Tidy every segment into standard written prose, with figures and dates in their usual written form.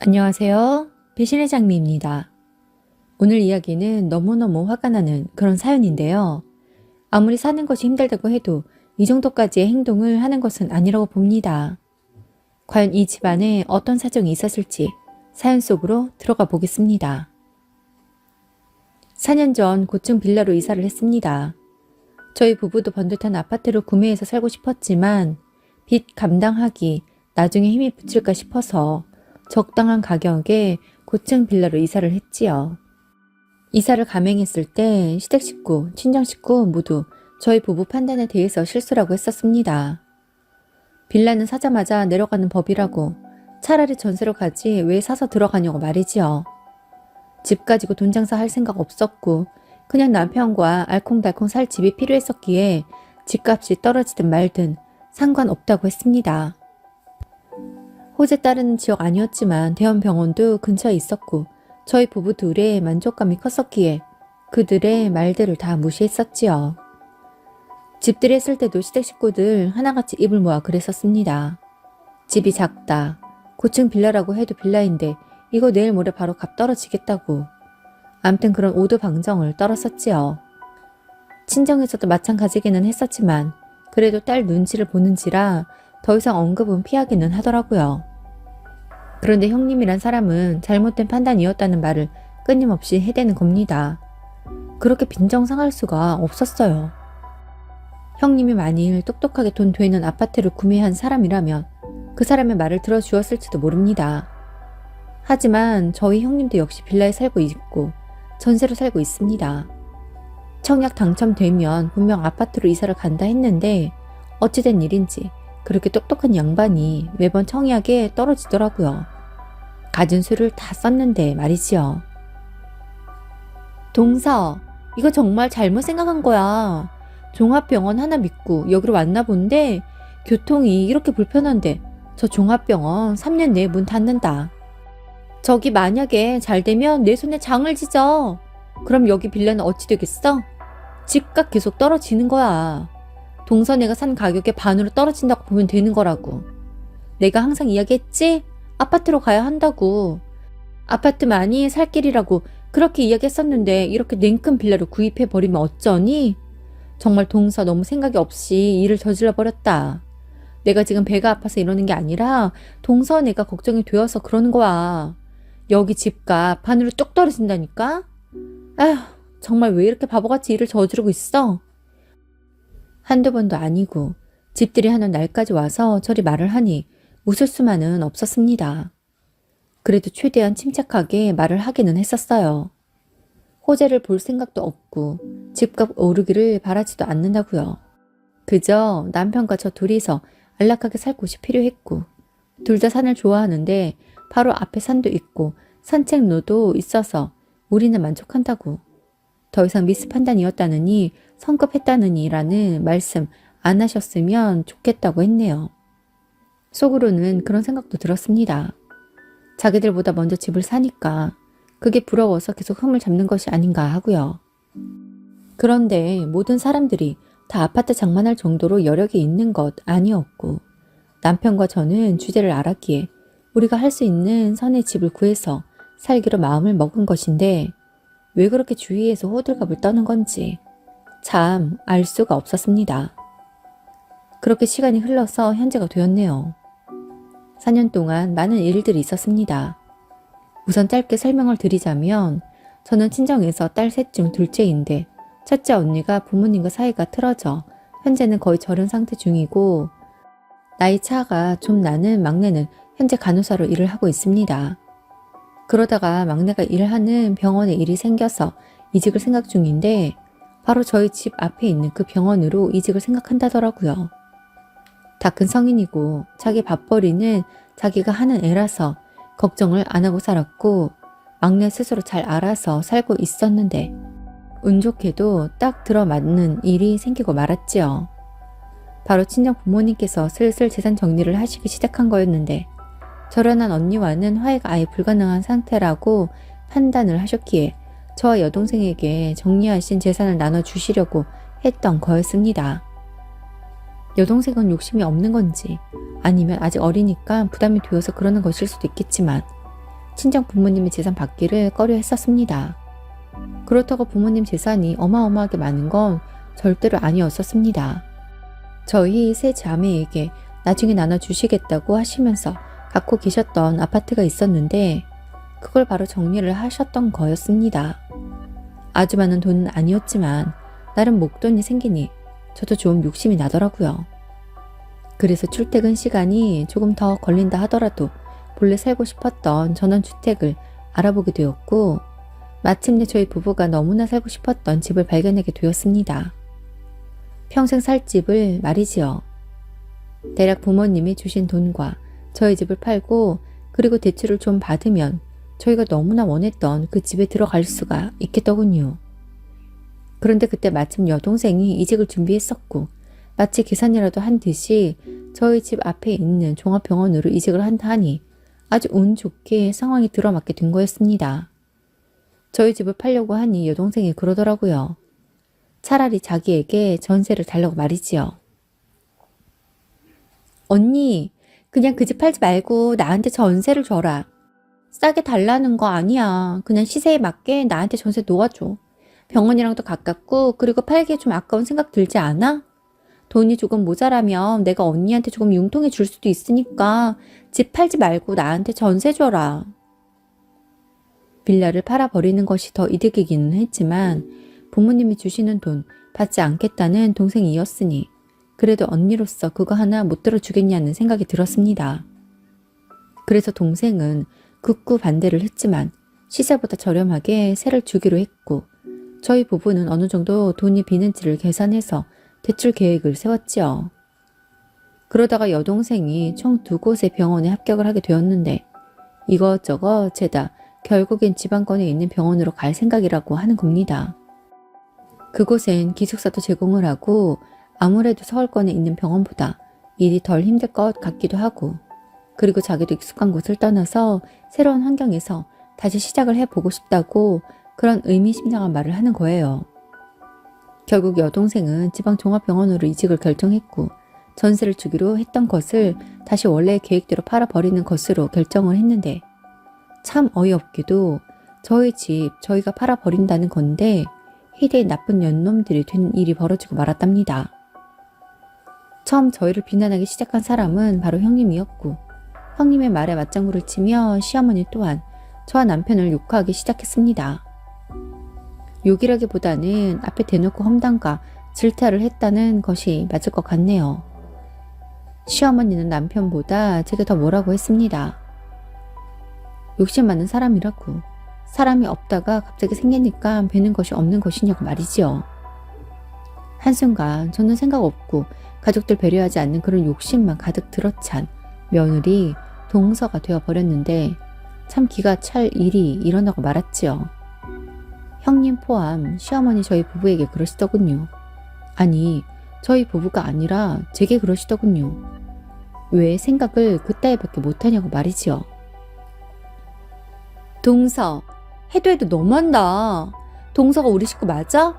안녕하세요. 배신의 장미입니다. 오늘 이야기는 너무너무 화가 나는 그런 사연인데요. 아무리 사는 것이 힘들다고 해도 이 정도까지의 행동을 하는 것은 아니라고 봅니다. 과연 이 집안에 어떤 사정이 있었을지 사연 속으로 들어가 보겠습니다. 4년 전 고층 빌라로 이사를 했습니다. 저희 부부도 번듯한 아파트를 구매해서 살고 싶었지만 빚 감당하기 나중에 힘이 붙을까 싶어서 적당한 가격에 고층 빌라로 이사를 했지요. 이사를 감행했을 때 시댁 식구, 친정 식구 모두 저희 부부 판단에 대해서 실수라고 했었습니다. 빌라는 사자마자 내려가는 법이라고 차라리 전세로 가지 왜 사서 들어가냐고 말이지요. 집 가지고 돈 장사할 생각 없었고 그냥 남편과 알콩달콩 살 집이 필요했었기에 집값이 떨어지든 말든 상관없다고 했습니다. 호재 따르는 지역 아니었지만 대형 병원도 근처에 있었고 저희 부부 둘의 만족감이 컸었기에 그들의 말들을 다 무시했었지요. 집들이 했을 때도 시댁 식구들 하나같이 입을 모아 그랬었습니다. 집이 작다. 고층 빌라라고 해도 빌라인데 이거 내일 모레 바로 값 떨어지겠다고. 암튼 그런 오두방정을 떨었었지요. 친정에서도 마찬가지기는 했었지만 그래도 딸 눈치를 보는지라 더 이상 언급은 피하기는 하더라고요. 그런데 형님이란 사람은 잘못된 판단이었다는 말을 끊임없이 해대는 겁니다. 그렇게 빈정상할 수가 없었어요. 형님이 만일 똑똑하게 돈 되는 아파트를 구매한 사람이라면 그 사람의 말을 들어주었을지도 모릅니다. 하지만 저희 형님도 역시 빌라에 살고 있고 전세로 살고 있습니다. 청약 당첨되면 분명 아파트로 이사를 간다 했는데 어찌된 일인지 그렇게 똑똑한 양반이 매번 청약에 떨어지더라고요. 가진 수를 다 썼는데 말이지요. 동서, 이거 정말 잘못 생각한 거야. 종합병원 하나 믿고 여기로 왔나 본데 교통이 이렇게 불편한데 저 종합병원 3년 내에 문 닫는다. 저기 만약에 잘 되면 내 손에 장을 지져. 그럼 여기 빌라는 어찌 되겠어? 집값 계속 떨어지는 거야. 동서네가 산 가격의 반으로 떨어진다고 보면 되는 거라고. 내가 항상 이야기했지? 아파트로 가야 한다고. 아파트만이 살 길이라고 그렇게 이야기했었는데 이렇게 냉큼 빌라를 구입해버리면 어쩌니? 정말 동서 너무 생각이 없이 일을 저질러버렸다. 내가 지금 배가 아파서 이러는 게 아니라 동서네가 걱정이 되어서 그러는 거야. 여기 집값 반으로 뚝 떨어진다니까? 아휴, 정말 왜 이렇게 바보같이 일을 저지르고 있어? 한두 번도 아니고 집들이 하는 날까지 와서 저리 말을 하니 웃을 수만은 없었습니다. 그래도 최대한 침착하게 말을 하기는 했었어요. 호재를 볼 생각도 없고 집값 오르기를 바라지도 않는다고요. 그저 남편과 저 둘이서 안락하게 살 곳이 필요했고 둘 다 산을 좋아하는데 바로 앞에 산도 있고 산책로도 있어서 우리는 만족한다고. 더 이상 미스 판단이었다느니 성급했다느니 라는 말씀 안 하셨으면 좋겠다고 했네요. 속으로는 그런 생각도 들었습니다. 자기들보다 먼저 집을 사니까 그게 부러워서 계속 흠을 잡는 것이 아닌가 하고요. 그런데 모든 사람들이 다 아파트 장만할 정도로 여력이 있는 것 아니었고 남편과 저는 주제를 알았기에 우리가 할 수 있는 선의 집을 구해서 살기로 마음을 먹은 것인데 왜 그렇게 주위에서 호들갑을 떠는 건지 참 알 수가 없었습니다. 그렇게 시간이 흘러서 현재가 되었네요. 4년 동안 많은 일들이 있었습니다. 우선 짧게 설명을 드리자면 저는 친정에서 딸 셋 중 둘째인데 첫째 언니가 부모님과 사이가 틀어져 현재는 거의 절연 상태 중이고 나이 차가 좀 나는 막내는 현재 간호사로 일을 하고 있습니다. 그러다가 막내가 일하는 병원에 일이 생겨서 이직을 생각 중인데 바로 저희 집 앞에 있는 그 병원으로 이직을 생각한다더라고요. 다 큰 성인이고 자기 밥벌이는 자기가 하는 애라서 걱정을 안 하고 살았고 막내 스스로 잘 알아서 살고 있었는데 운 좋게도 딱 들어맞는 일이 생기고 말았지요. 바로 친정 부모님께서 슬슬 재산 정리를 하시기 시작한 거였는데 저런한 언니와는 화해가 아예 불가능한 상태라고 판단을 하셨기에 저와 여동생에게 정리하신 재산을 나눠주시려고 했던 거였습니다. 여동생은 욕심이 없는 건지 아니면 아직 어리니까 부담이 되어서 그러는 것일 수도 있겠지만 친정 부모님의 재산 받기를 꺼려 했었습니다. 그렇다고 부모님 재산이 어마어마하게 많은 건 절대로 아니었었습니다. 저희 세 자매에게 나중에 나눠주시겠다고 하시면서 갖고 계셨던 아파트가 있었는데 그걸 바로 정리를 하셨던 거였습니다. 아주 많은 돈은 아니었지만 나름 목돈이 생기니 저도 좀 욕심이 나더라고요. 그래서 출퇴근 시간이 조금 더 걸린다 하더라도 본래 살고 싶었던 전원주택을 알아보게 되었고 마침내 저희 부부가 너무나 살고 싶었던 집을 발견하게 되었습니다. 평생 살 집을 말이지요. 대략 부모님이 주신 돈과 저희 집을 팔고 그리고 대출을 좀 받으면 저희가 너무나 원했던 그 집에 들어갈 수가 있겠더군요. 그런데 그때 마침 여동생이 이직을 준비했었고 마치 계산이라도 한 듯이 저희 집 앞에 있는 종합병원으로 이직을 한다 하니 아주 운 좋게 상황이 들어맞게 된 거였습니다. 저희 집을 팔려고 하니 여동생이 그러더라고요. 차라리 자기에게 전세를 달라고 말이지요. 언니, 그냥 그 집 팔지 말고 나한테 전세를 줘라. 싸게 달라는 거 아니야. 그냥 시세에 맞게 나한테 전세 놓아줘. 병원이랑도 가깝고 그리고 팔기에 좀 아까운 생각 들지 않아? 돈이 조금 모자라면 내가 언니한테 조금 융통해 줄 수도 있으니까 집 팔지 말고 나한테 전세 줘라. 빌라를 팔아버리는 것이 더 이득이기는 했지만 부모님이 주시는 돈 받지 않겠다는 동생이었으니 그래도 언니로서 그거 하나 못 들어주겠냐는 생각이 들었습니다. 그래서 동생은 극구 반대를 했지만 시세보다 저렴하게 세를 주기로 했고 저희 부부는 어느 정도 돈이 비는지를 계산해서 대출 계획을 세웠지요. 그러다가 여동생이 총 2곳의 병원에 합격을 하게 되었는데 이것저것 죄다 결국엔 지방권에 있는 병원으로 갈 생각이라고 하는 겁니다. 그곳엔 기숙사도 제공을 하고 아무래도 서울권에 있는 병원보다 일이 덜 힘들 것 같기도 하고 그리고 자기도 익숙한 곳을 떠나서 새로운 환경에서 다시 시작을 해보고 싶다고 그런 의미심장한 말을 하는 거예요. 결국 여동생은 지방종합병원으로 이직을 결정했고 전세를 주기로 했던 것을 다시 원래의 계획대로 팔아버리는 것으로 결정을 했는데 참 어이없게도 저희 집 저희가 팔아버린다는 건데 희대의 나쁜 년놈들이 된 일이 벌어지고 말았답니다. 처음 저희를 비난하기 시작한 사람은 바로 형님이었고 형님의 말에 맞장구를 치며 시어머니 또한 저와 남편을 욕하기 시작했습니다. 욕이라기보다는 앞에 대놓고 험담과 질타를 했다는 것이 맞을 것 같네요. 시어머니는 남편보다 제게 더 뭐라고 했습니다. 욕심 많은 사람이라고. 사람이 없다가 갑자기 생기니까 뵈는 것이 없는 것이냐고 말이지요. 한순간 저는 생각 없고 가족들 배려하지 않는 그런 욕심만 가득 들어찬 며느리 동서가 되어버렸는데 참 기가 찰 일이 일어나고 말았지요. 형님 포함 시어머니 저희 부부에게 그러시더군요. 아니, 저희 부부가 아니라 제게 그러시더군요. 왜 생각을 그따위밖에 못하냐고 말이지요. 동서, 해도 해도 너무한다. 동서가 우리 식구 맞아?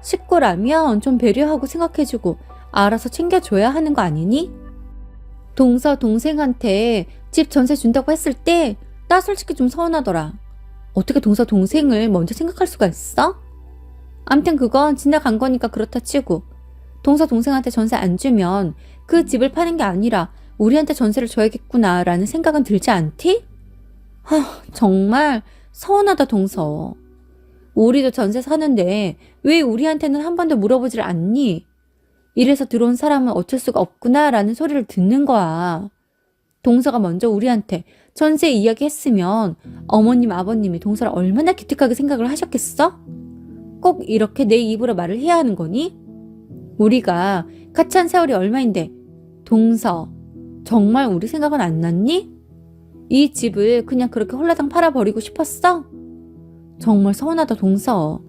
식구라면 좀 배려하고 생각해주고 알아서 챙겨줘야 하는 거 아니니? 동서 동생한테 집 전세 준다고 했을 때 나 솔직히 좀 서운하더라. 어떻게 동서 동생을 먼저 생각할 수가 있어? 암튼 그건 지나간 거니까 그렇다 치고 동서 동생한테 전세 안 주면 그 집을 파는 게 아니라 우리한테 전세를 줘야겠구나 라는 생각은 들지 않디? 정말 서운하다 동서. 우리도 전세 사는데 왜 우리한테는 한 번도 물어보질 않니? 이래서 들어온 사람은 어쩔 수가 없구나 라는 소리를 듣는 거야. 동서가 먼저 우리한테 전세 이야기 했으면 어머님 아버님이 동서를 얼마나 기특하게 생각을 하셨겠어? 꼭 이렇게 내 입으로 말을 해야 하는 거니? 우리가 같이 한 세월이 얼마인데 동서 정말 우리 생각은 안 났니? 이 집을 그냥 그렇게 홀라당 팔아버리고 싶었어? 정말 서운하다 동서.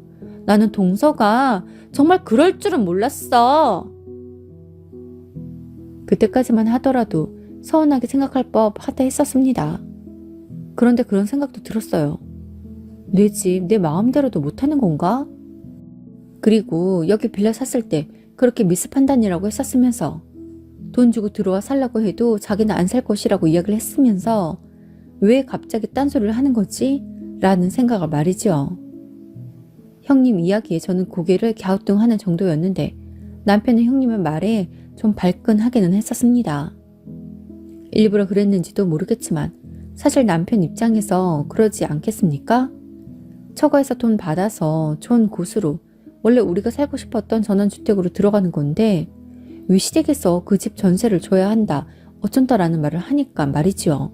나는 동서가 정말 그럴 줄은 몰랐어. 그때까지만 하더라도 서운하게 생각할 법하다 했었습니다. 그런데 그런 생각도 들었어요. 내 집 내 마음대로도 못하는 건가? 그리고 여기 빌라 샀을 때 그렇게 미스 판단이라고 했었으면서 돈 주고 들어와 살라고 해도 자기는 안 살 것이라고 이야기를 했으면서 왜 갑자기 딴소리를 하는 거지? 라는 생각을 말이죠. 형님 이야기에 저는 고개를 갸우뚱하는 정도였는데 남편은 형님의 말에 좀 발끈하기는 했었습니다. 일부러 그랬는지도 모르겠지만 사실 남편 입장에서 그러지 않겠습니까? 처가에서 돈 받아서 좋은 곳으로 원래 우리가 살고 싶었던 전원주택으로 들어가는 건데 왜 시댁에서 그 집 전세를 줘야 한다 어쩐다라는 말을 하니까 말이죠.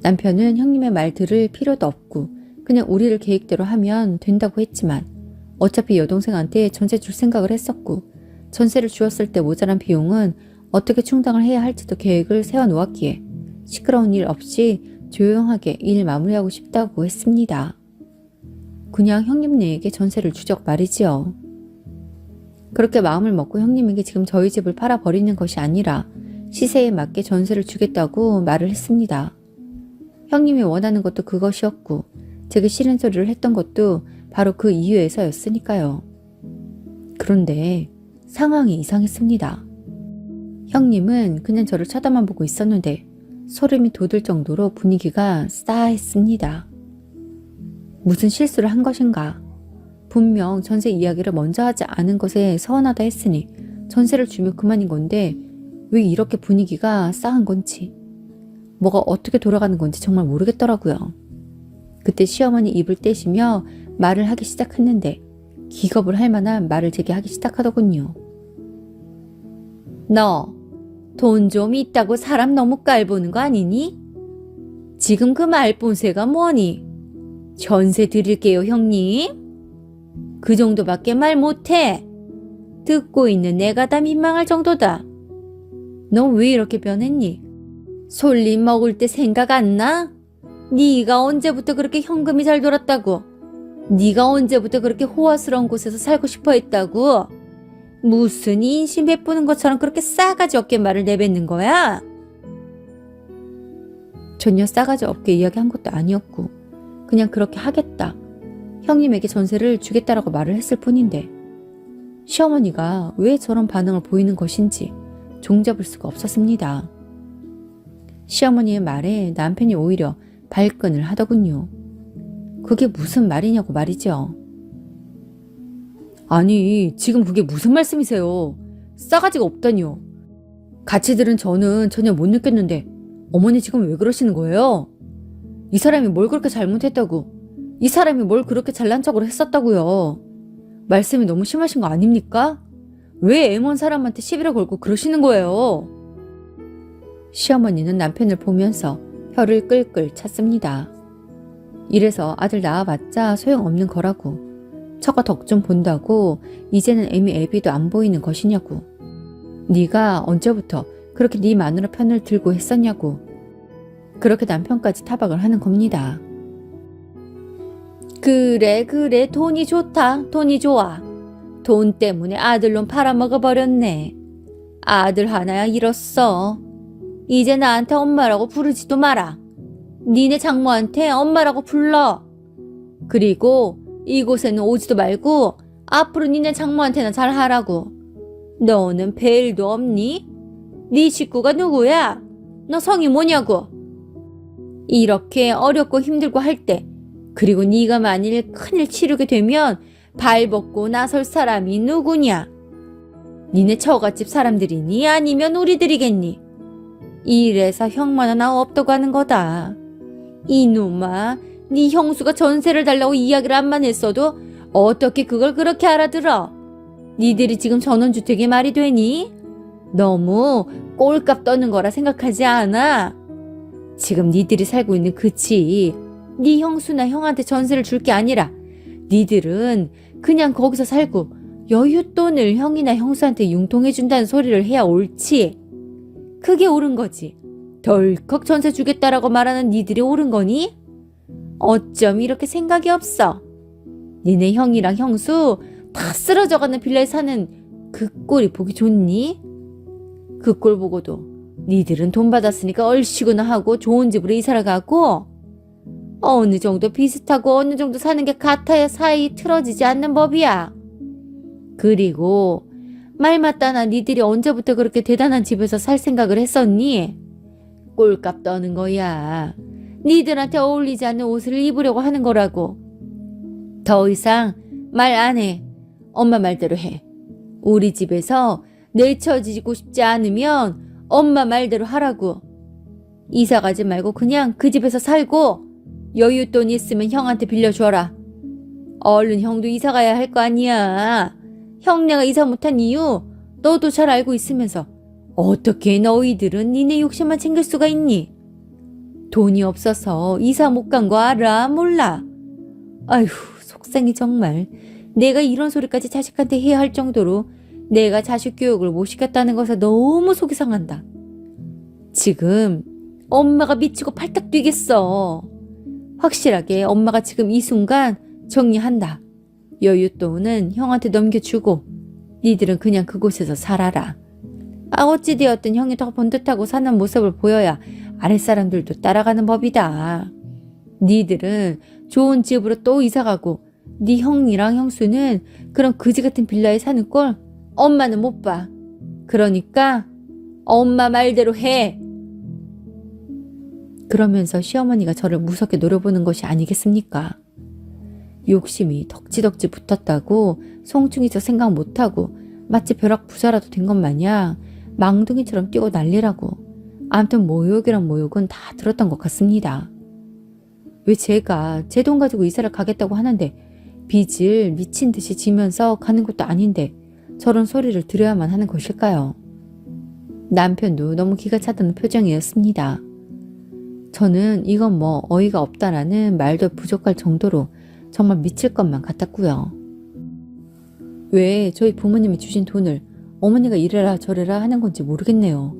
남편은 형님의 말 들을 필요도 없고 그냥 우리를 계획대로 하면 된다고 했지만 어차피 여동생한테 전세 줄 생각을 했었고 전세를 주었을 때 모자란 비용은 어떻게 충당을 해야 할지도 계획을 세워놓았기에 시끄러운 일 없이 조용하게 일 마무리하고 싶다고 했습니다. 그냥 형님네에게 전세를 주적 말이지요. 그렇게 마음을 먹고 형님에게 지금 저희 집을 팔아버리는 것이 아니라 시세에 맞게 전세를 주겠다고 말을 했습니다. 형님이 원하는 것도 그것이었고 제게 싫은 소리를 했던 것도 바로 그 이유에서였으니까요. 그런데 상황이 이상했습니다. 형님은 그냥 저를 쳐다만 보고 있었는데 소름이 돋을 정도로 분위기가 싸했습니다. 무슨 실수를 한 것인가? 분명 전세 이야기를 먼저 하지 않은 것에 서운하다 했으니 전세를 주면 그만인 건데 왜 이렇게 분위기가 싸한 건지 뭐가 어떻게 돌아가는 건지 정말 모르겠더라고요. 그때 시어머니 입을 떼시며 말을 하기 시작했는데 기겁을 할 만한 말을 제게 하기 시작하더군요. 너 돈 좀 있다고 사람 너무 깔보는 거 아니니? 지금 그 말본세가 뭐니? 전세 드릴게요 형님. 그 정도밖에 말 못해. 듣고 있는 내가 다 민망할 정도다. 너 왜 이렇게 변했니? 솔잎 먹을 때 생각 안 나? 네가 언제부터 그렇게 현금이 잘 돌았다고? 네가 언제부터 그렇게 호화스러운 곳에서 살고 싶어 했다고? 무슨 인심 베푸는 것처럼 그렇게 싸가지 없게 말을 내뱉는 거야? 전혀 싸가지 없게 이야기한 것도 아니었고 그냥 그렇게 하겠다. 형님에게 전세를 주겠다라고 말을 했을 뿐인데 시어머니가 왜 저런 반응을 보이는 것인지 종잡을 수가 없었습니다. 시어머니의 말에 남편이 오히려 발끈을 하더군요. 그게 무슨 말이냐고 말이죠. 아니 지금 그게 무슨 말씀이세요? 싸가지가 없다니요. 같이 들은 저는 전혀 못 느꼈는데 어머니 지금 왜 그러시는 거예요? 이 사람이 뭘 그렇게 잘못했다고? 이 사람이 뭘 그렇게 잘난 척을 했었다고요? 말씀이 너무 심하신 거 아닙니까? 왜 애먼 사람한테 시비를 걸고 그러시는 거예요? 시어머니는 남편을 보면서 혀를 끌끌 찼습니다. 이래서 아들 낳아봤자 소용없는 거라고. 처가 덕 좀 본다고 이제는 애미 애비도 안 보이는 것이냐고. 네가 언제부터 그렇게 네 마누라 편을 들고 했었냐고. 그렇게 남편까지 타박을 하는 겁니다. 그래 돈이 좋다. 돈이 좋아. 돈 때문에 아들놈 팔아먹어버렸네. 아들 하나야 잃었어. 이제 나한테 엄마라고 부르지도 마라. 니네 장모한테 엄마라고 불러. 그리고 이곳에는 오지도 말고 앞으로 니네 장모한테나 잘하라고. 너는 벨도 없니? 네 식구가 누구야? 너 성이 뭐냐고. 이렇게 어렵고 힘들고 할 때 그리고 네가 만일 큰일 치르게 되면 발벗고 나설 사람이 누구냐? 니네 처갓집 사람들이니 아니면 우리들이겠니? 이래서 형만 하나 없다고 하는 거다. 이놈아, 네 형수가 전세를 달라고 이야기를 한만 했어도 어떻게 그걸 그렇게 알아들어? 니들이 지금 전원주택이 말이 되니? 너무 꼴값 떠는 거라 생각하지 않아? 지금 니들이 살고 있는 그 집, 네 형수나 형한테 전세를 줄 게 아니라 니들은 그냥 거기서 살고 여윳돈을 형이나 형수한테 융통해준다는 소리를 해야 옳지. 그게 옳은 거지. 덜컥 전세 주겠다라고 말하는 니들이 옳은 거니? 어쩜 이렇게 생각이 없어? 니네 형이랑 형수 다 쓰러져가는 빌라에 사는 그 꼴이 보기 좋니? 그 꼴 보고도 니들은 돈 받았으니까 얼씨구나 하고 좋은 집으로 이사를 가고 어느 정도 비슷하고 어느 정도 사는 게 같아야 사이 틀어지지 않는 법이야. 그리고 말 맞다나 니들이 언제부터 그렇게 대단한 집에서 살 생각을 했었니? 꼴값 떠는 거야. 니들한테 어울리지 않는 옷을 입으려고 하는 거라고. 더 이상 말 안 해. 엄마 말대로 해. 우리 집에서 내쳐지고 싶지 않으면 엄마 말대로 하라고. 이사 가지 말고 그냥 그 집에서 살고 여윳돈 있으면 형한테 빌려줘라. 얼른 형도 이사 가야 할 거 아니야. 형네가 이사 못한 이유 너도 잘 알고 있으면서 어떻게 너희들은 니네 욕심만 챙길 수가 있니? 돈이 없어서 이사 못 간 거 알아? 몰라? 아휴, 속상해 정말. 내가 이런 소리까지 자식한테 해야 할 정도로 내가 자식 교육을 못 시켰다는 것에 너무 속이 상한다. 지금 엄마가 미치고 팔딱 뛰겠어. 확실하게 엄마가 지금 이 순간 정리한다. 여윳돈은 형한테 넘겨주고 니들은 그냥 그곳에서 살아라. 어찌 되었든 형이 더 번듯하고 사는 모습을 보여야 아랫사람들도 따라가는 법이다. 니들은 좋은 집으로 또 이사가고 니 형이랑 형수는 그런 그지같은 빌라에 사는 꼴 엄마는 못 봐. 그러니까 엄마 말대로 해. 그러면서 시어머니가 저를 무섭게 노려보는 것이 아니겠습니까? 욕심이 덕지덕지 붙었다고 송충이저 생각 못하고 마치 벼락 부자라도 된 것 마냥 망둥이처럼 뛰고 난리라고. 아무튼 모욕이란 모욕은 다 들었던 것 같습니다. 왜 제가 제 돈 가지고 이사를 가겠다고 하는데 빚을 미친 듯이 지면서 가는 것도 아닌데 저런 소리를 들어야만 하는 것일까요? 남편도 너무 기가 차다는 표정이었습니다. 저는 이건 뭐 어이가 없다라는 말도 부족할 정도로 정말 미칠 것만 같았고요. 왜 저희 부모님이 주신 돈을 어머니가 이래라 저래라 하는 건지 모르겠네요.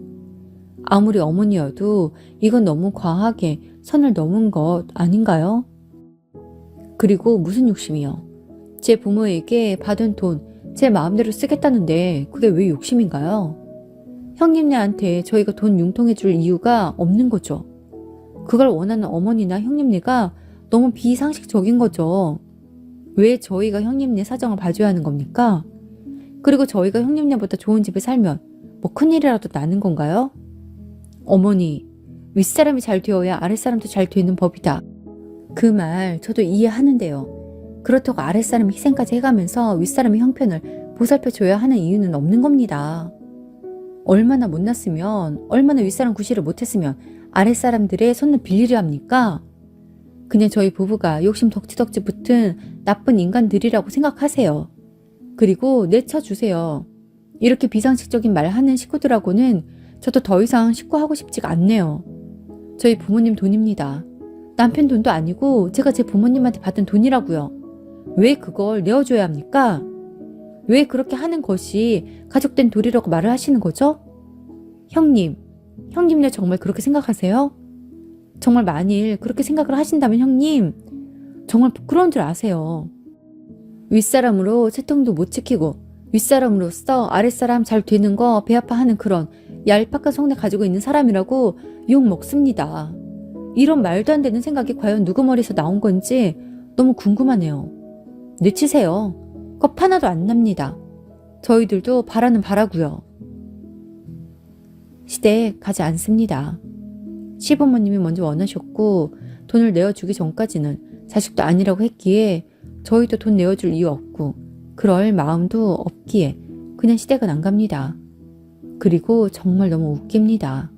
아무리 어머니여도 이건 너무 과하게 선을 넘은 것 아닌가요? 그리고 무슨 욕심이요? 제 부모에게 받은 돈 제 마음대로 쓰겠다는데 그게 왜 욕심인가요? 형님네한테 저희가 돈 융통해 줄 이유가 없는 거죠. 그걸 원하는 어머니나 형님네가 너무 비상식적인 거죠. 왜 저희가 형님네 사정을 봐줘야 하는 겁니까? 그리고 저희가 형님네보다 좋은 집에 살면 뭐 큰일이라도 나는 건가요? 어머니, 윗사람이 잘 되어야 아랫사람도 잘 되는 법이다. 그 말 저도 이해하는데요. 그렇다고 아랫사람이 희생까지 해가면서 윗사람의 형편을 보살펴줘야 하는 이유는 없는 겁니다. 얼마나 못났으면, 얼마나 윗사람 구실을 못했으면 아랫사람들의 손을 빌리려 합니까? 그냥 저희 부부가 욕심 덕지덕지 붙은 나쁜 인간들이라고 생각하세요. 그리고 내쳐주세요. 이렇게 비상식적인 말 하는 식구들하고는 저도 더 이상 식구하고 싶지가 않네요. 저희 부모님 돈입니다. 남편 돈도 아니고 제가 제 부모님한테 받은 돈이라고요. 왜 그걸 내어줘야 합니까? 왜 그렇게 하는 것이 가족된 도리라고 말을 하시는 거죠? 형님네 정말 그렇게 생각하세요? 정말 만일 그렇게 생각을 하신다면 형님, 정말 부끄러운 줄 아세요. 윗사람으로 채통도 못 지키고 윗사람으로서 아랫사람 잘 되는 거 배 아파하는 그런 얄팍한 속내 가지고 있는 사람이라고 욕 먹습니다. 이런 말도 안 되는 생각이 과연 누구 머리에서 나온 건지 너무 궁금하네요. 내치세요. 겁 하나도 안 납니다. 저희들도 바라는 바라고요. 시댁 가지 않습니다. 시부모님이 먼저 원하셨고 돈을 내어주기 전까지는 자식도 아니라고 했기에 저희도 돈 내어줄 이유 없고 그럴 마음도 없기에 그냥 시댁은 안 갑니다. 그리고 정말 너무 웃깁니다.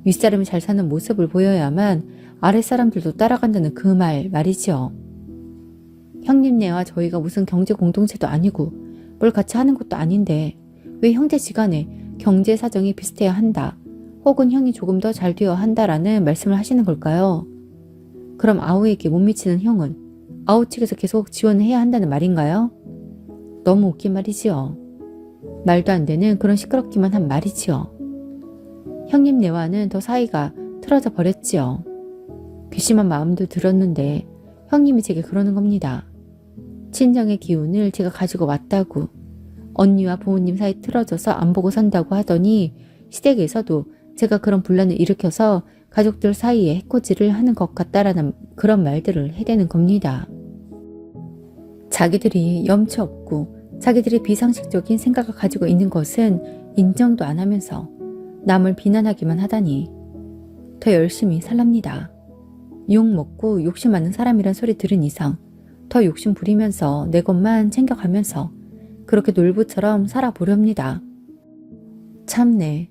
윗사람이 잘 사는 모습을 보여야만 아랫사람들도 따라간다는 그 말이죠. 형님네와 저희가 무슨 경제 공동체도 아니고 뭘 같이 하는 것도 아닌데 왜 형제지간에 경제 사정이 비슷해야 한다 혹은 형이 조금 더 잘 되어야 한다라는 말씀을 하시는 걸까요? 그럼 아우에게 못 미치는 형은 아우 측에서 계속 지원을 해야 한다는 말인가요? 너무 웃긴 말이지요. 말도 안 되는 그런 시끄럽기만 한 말이지요. 형님네와는 더 사이가 틀어져 버렸지요. 괘씸한 마음도 들었는데 형님이 제게 그러는 겁니다. 친정의 기운을 제가 가지고 왔다고 언니와 부모님 사이 틀어져서 안 보고 산다고 하더니 시댁에서도 제가 그런 분란을 일으켜서 가족들 사이에 해코지를 하는 것 같다라는 그런 말들을 해대는 겁니다. 자기들이 염치 없고 자기들이 비상식적인 생각을 가지고 있는 것은 인정도 안 하면서 남을 비난하기만 하다니 더 열심히 살랍니다. 욕 먹고 욕심 많은 사람이란 소리 들은 이상 더 욕심 부리면서 내 것만 챙겨가면서 그렇게 놀부처럼 살아보렵니다. 참네.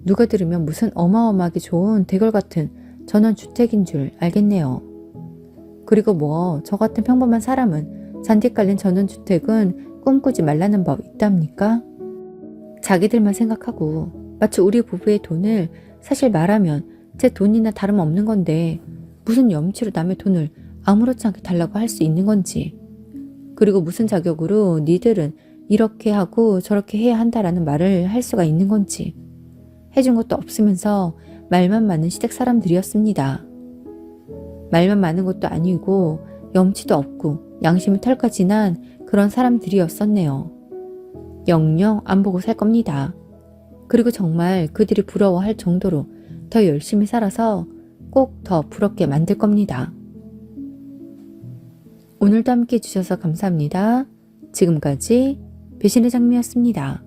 누가 들으면 무슨 어마어마하게 좋은 대걸 같은 전원주택인 줄 알겠네요. 그리고 뭐 저 같은 평범한 사람은 잔디 깔린 전원주택은 꿈꾸지 말라는 법 있답니까? 자기들만 생각하고 마치 우리 부부의 돈을 사실 말하면 제 돈이나 다름없는 건데 무슨 염치로 남의 돈을 아무렇지 않게 달라고 할 수 있는 건지, 그리고 무슨 자격으로 니들은 이렇게 하고 저렇게 해야 한다라는 말을 할 수가 있는 건지 해준 것도 없으면서 말만 많은 시댁 사람들이었습니다. 말만 많은 것도 아니고 염치도 없고 양심이 털까지 난 그런 사람들이었었네요. 영영 안 보고 살 겁니다. 그리고 정말 그들이 부러워할 정도로 더 열심히 살아서 꼭 더 부럽게 만들 겁니다. 오늘도 함께 해주셔서 감사합니다. 지금까지 배신의 장미였습니다.